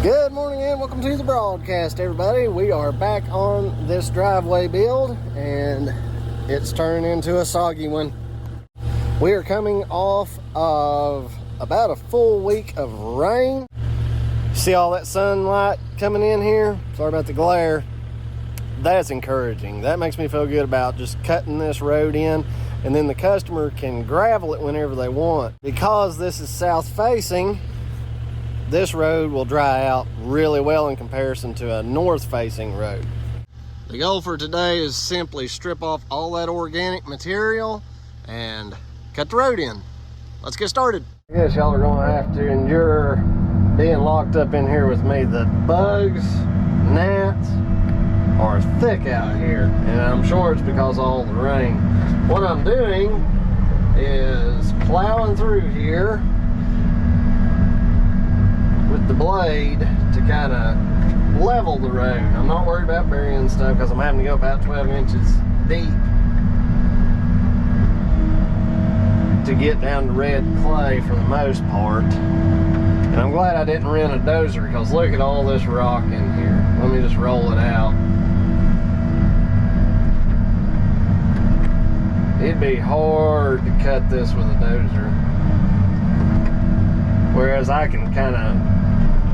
Good morning and welcome to the broadcast, everybody. We are back on this driveway build and it's turning into a soggy one. We are coming off of about a full week of rain. See all that sunlight coming in here? Sorry about the glare. That's encouraging. That makes me feel good about just cutting this road in, and then the customer can gravel it whenever they want. Because this is south facing, this road will dry out really well in comparison to a north-facing road. The goal for today is simply strip off all that organic material and cut the road in. Let's get started. I guess y'all are gonna have to endure being locked up in here with me. The bugs, gnats are thick out here, and I'm sure it's because of all the rain. What I'm doing is plowing through here with the blade to kind of level the road. I'm not worried about burying stuff because I'm having to go about 12 inches deep to get down to red clay for the most part. And I'm glad I didn't rent a dozer because look at all this rock in here. Let me just roll it out. It'd be hard to cut this with a dozer. Whereas I can kind of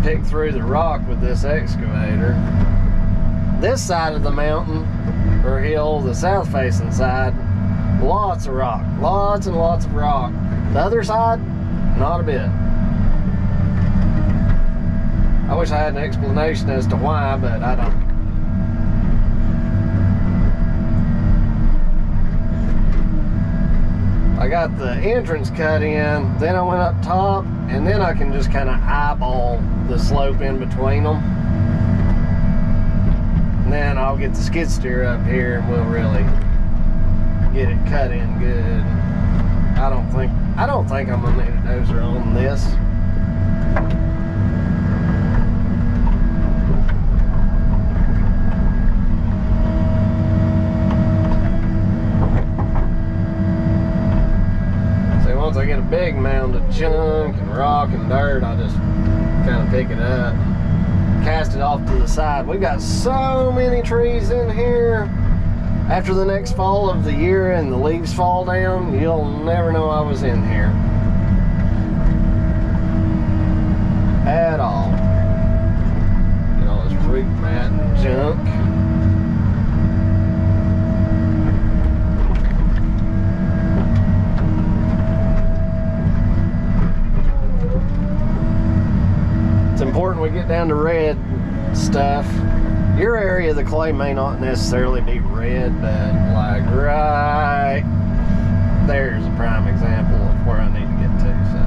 pick through the rock with this excavator. This side of the mountain or hill, the south facing side, lots of rock, lots and lots of rock. The other side, not a bit. I wish I had an explanation as to why, but I don't. I got the entrance cut in, then I went up top, and then I can just kind of eyeball the slope in between them. And then I'll get the skid steer up here and we'll really get it cut in good. I don't think I'm gonna need a dozer on this. Once I get a big mound of junk and rock and dirt, I just kind of pick it up, cast it off to the side. We've got so many trees in here. After the next fall of the year and the leaves fall down, you'll never know I was in here at all. Get all this root mat and junk. It's important we get down to red stuff. Your area of the clay may not necessarily be red, but like right there's a prime example of where I need to get to. So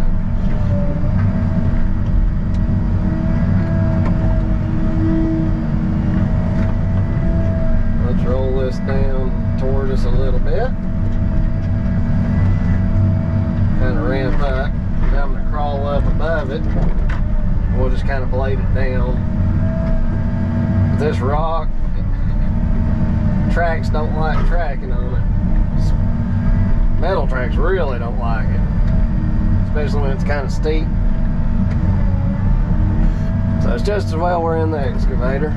let's roll this down toward us a little bit. Kind of ramp up. Now I'm gonna crawl up above it. We'll just kind of blade it down. This rock, tracks don't like tracking on it. Metal tracks really don't like it, especially when it's kind of steep. So it's just as well we're in the excavator.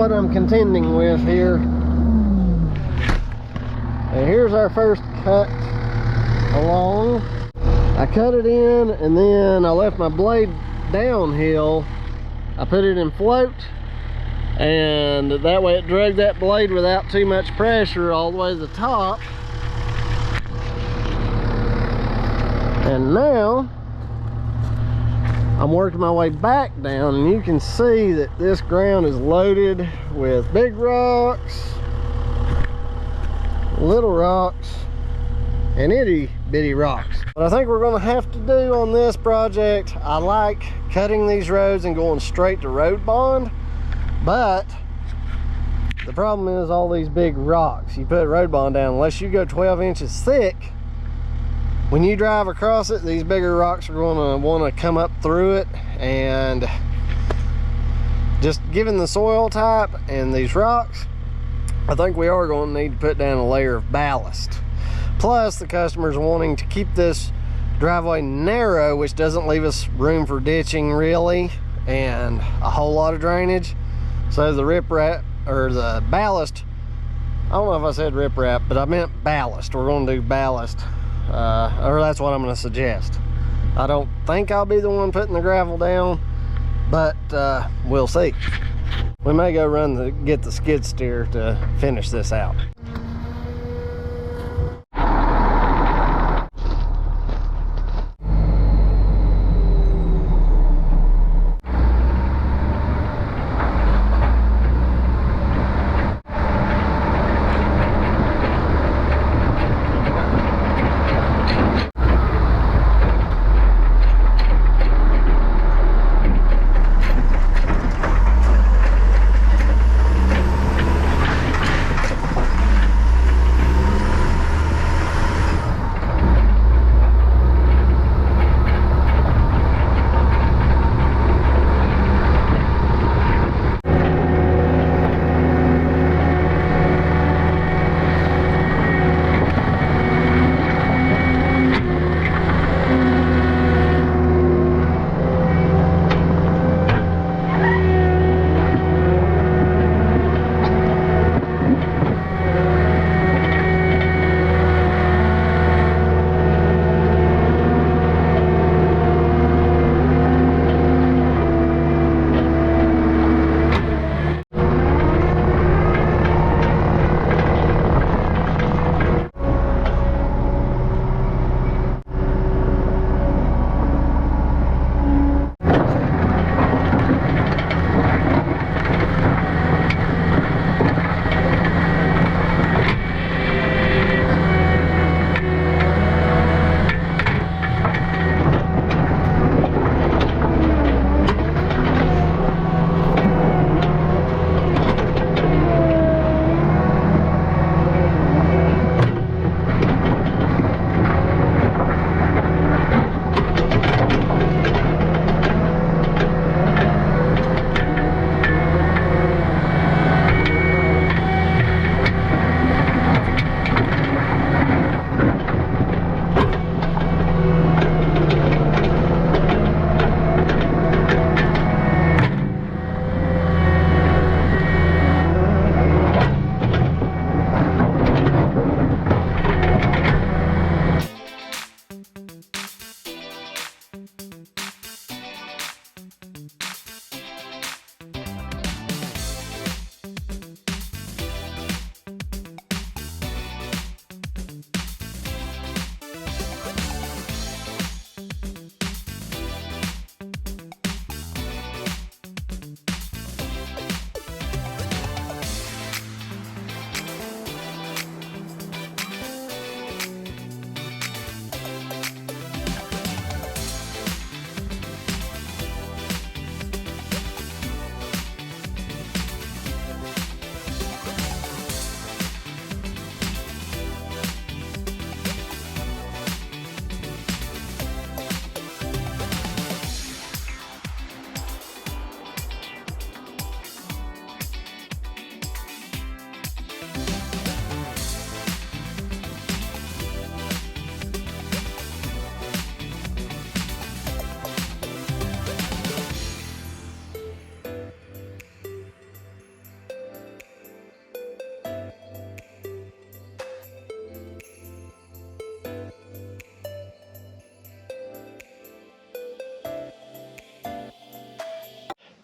what I'm contending with here. And here's our first cut along. I cut it in and then I left my blade downhill. I put it in float, and that way it dragged that blade without too much pressure all the way to the top. And now I'm working my way back down, and you can see that this ground is loaded with big rocks, little rocks, and itty bitty rocks. What I think we're gonna have to do on this project, I like cutting these roads and going straight to road bond, but the problem is all these big rocks. You put road bond down, unless you go 12 inches thick, when you drive across it, these bigger rocks are gonna wanna come up through it, and just given the soil type and these rocks, I think we are gonna need to put down a layer of ballast. Plus, the customer's wanting to keep this driveway narrow, which doesn't leave us room for ditching really, and a whole lot of drainage. So the riprap, or the ballast, I don't know if I said riprap, but I meant ballast. We're gonna do ballast, or that's what I'm gonna suggest. I don't think I'll be the one putting the gravel down, but we'll see. We may go get the skid steer to finish this out.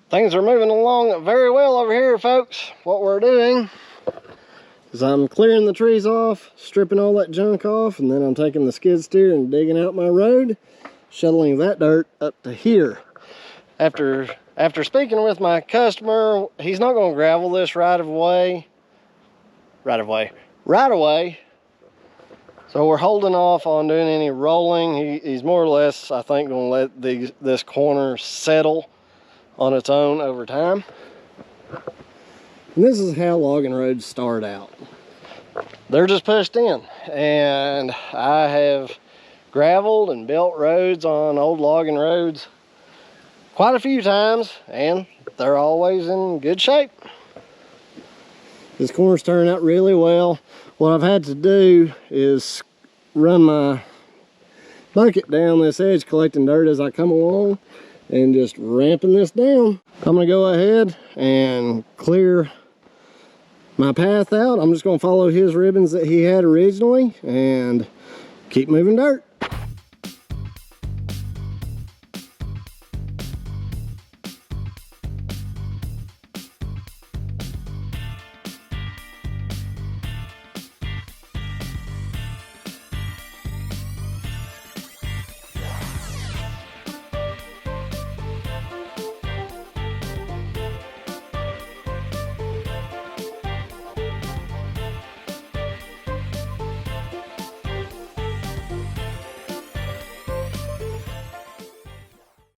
Things are moving along very well over here, folks. What we're doing is I'm clearing the trees off, stripping all that junk off, and then I'm taking the skid steer and digging out my road, shoveling that dirt up to here. After speaking with my customer, he's not going to gravel this right away. So we're holding off on doing any rolling. He's more or less, I think, going to let this corner settle on its own over time. And this is how logging roads start out. They're just pushed in, and I have graveled and built roads on old logging roads quite a few times, and they're always in good shape. This corner's turned out really well. What I've had to do is run my bucket down this edge, collecting dirt as I come along and just ramping this down. I'm gonna go ahead and clear my path out. I'm just gonna follow his ribbons that he had originally and keep moving dirt.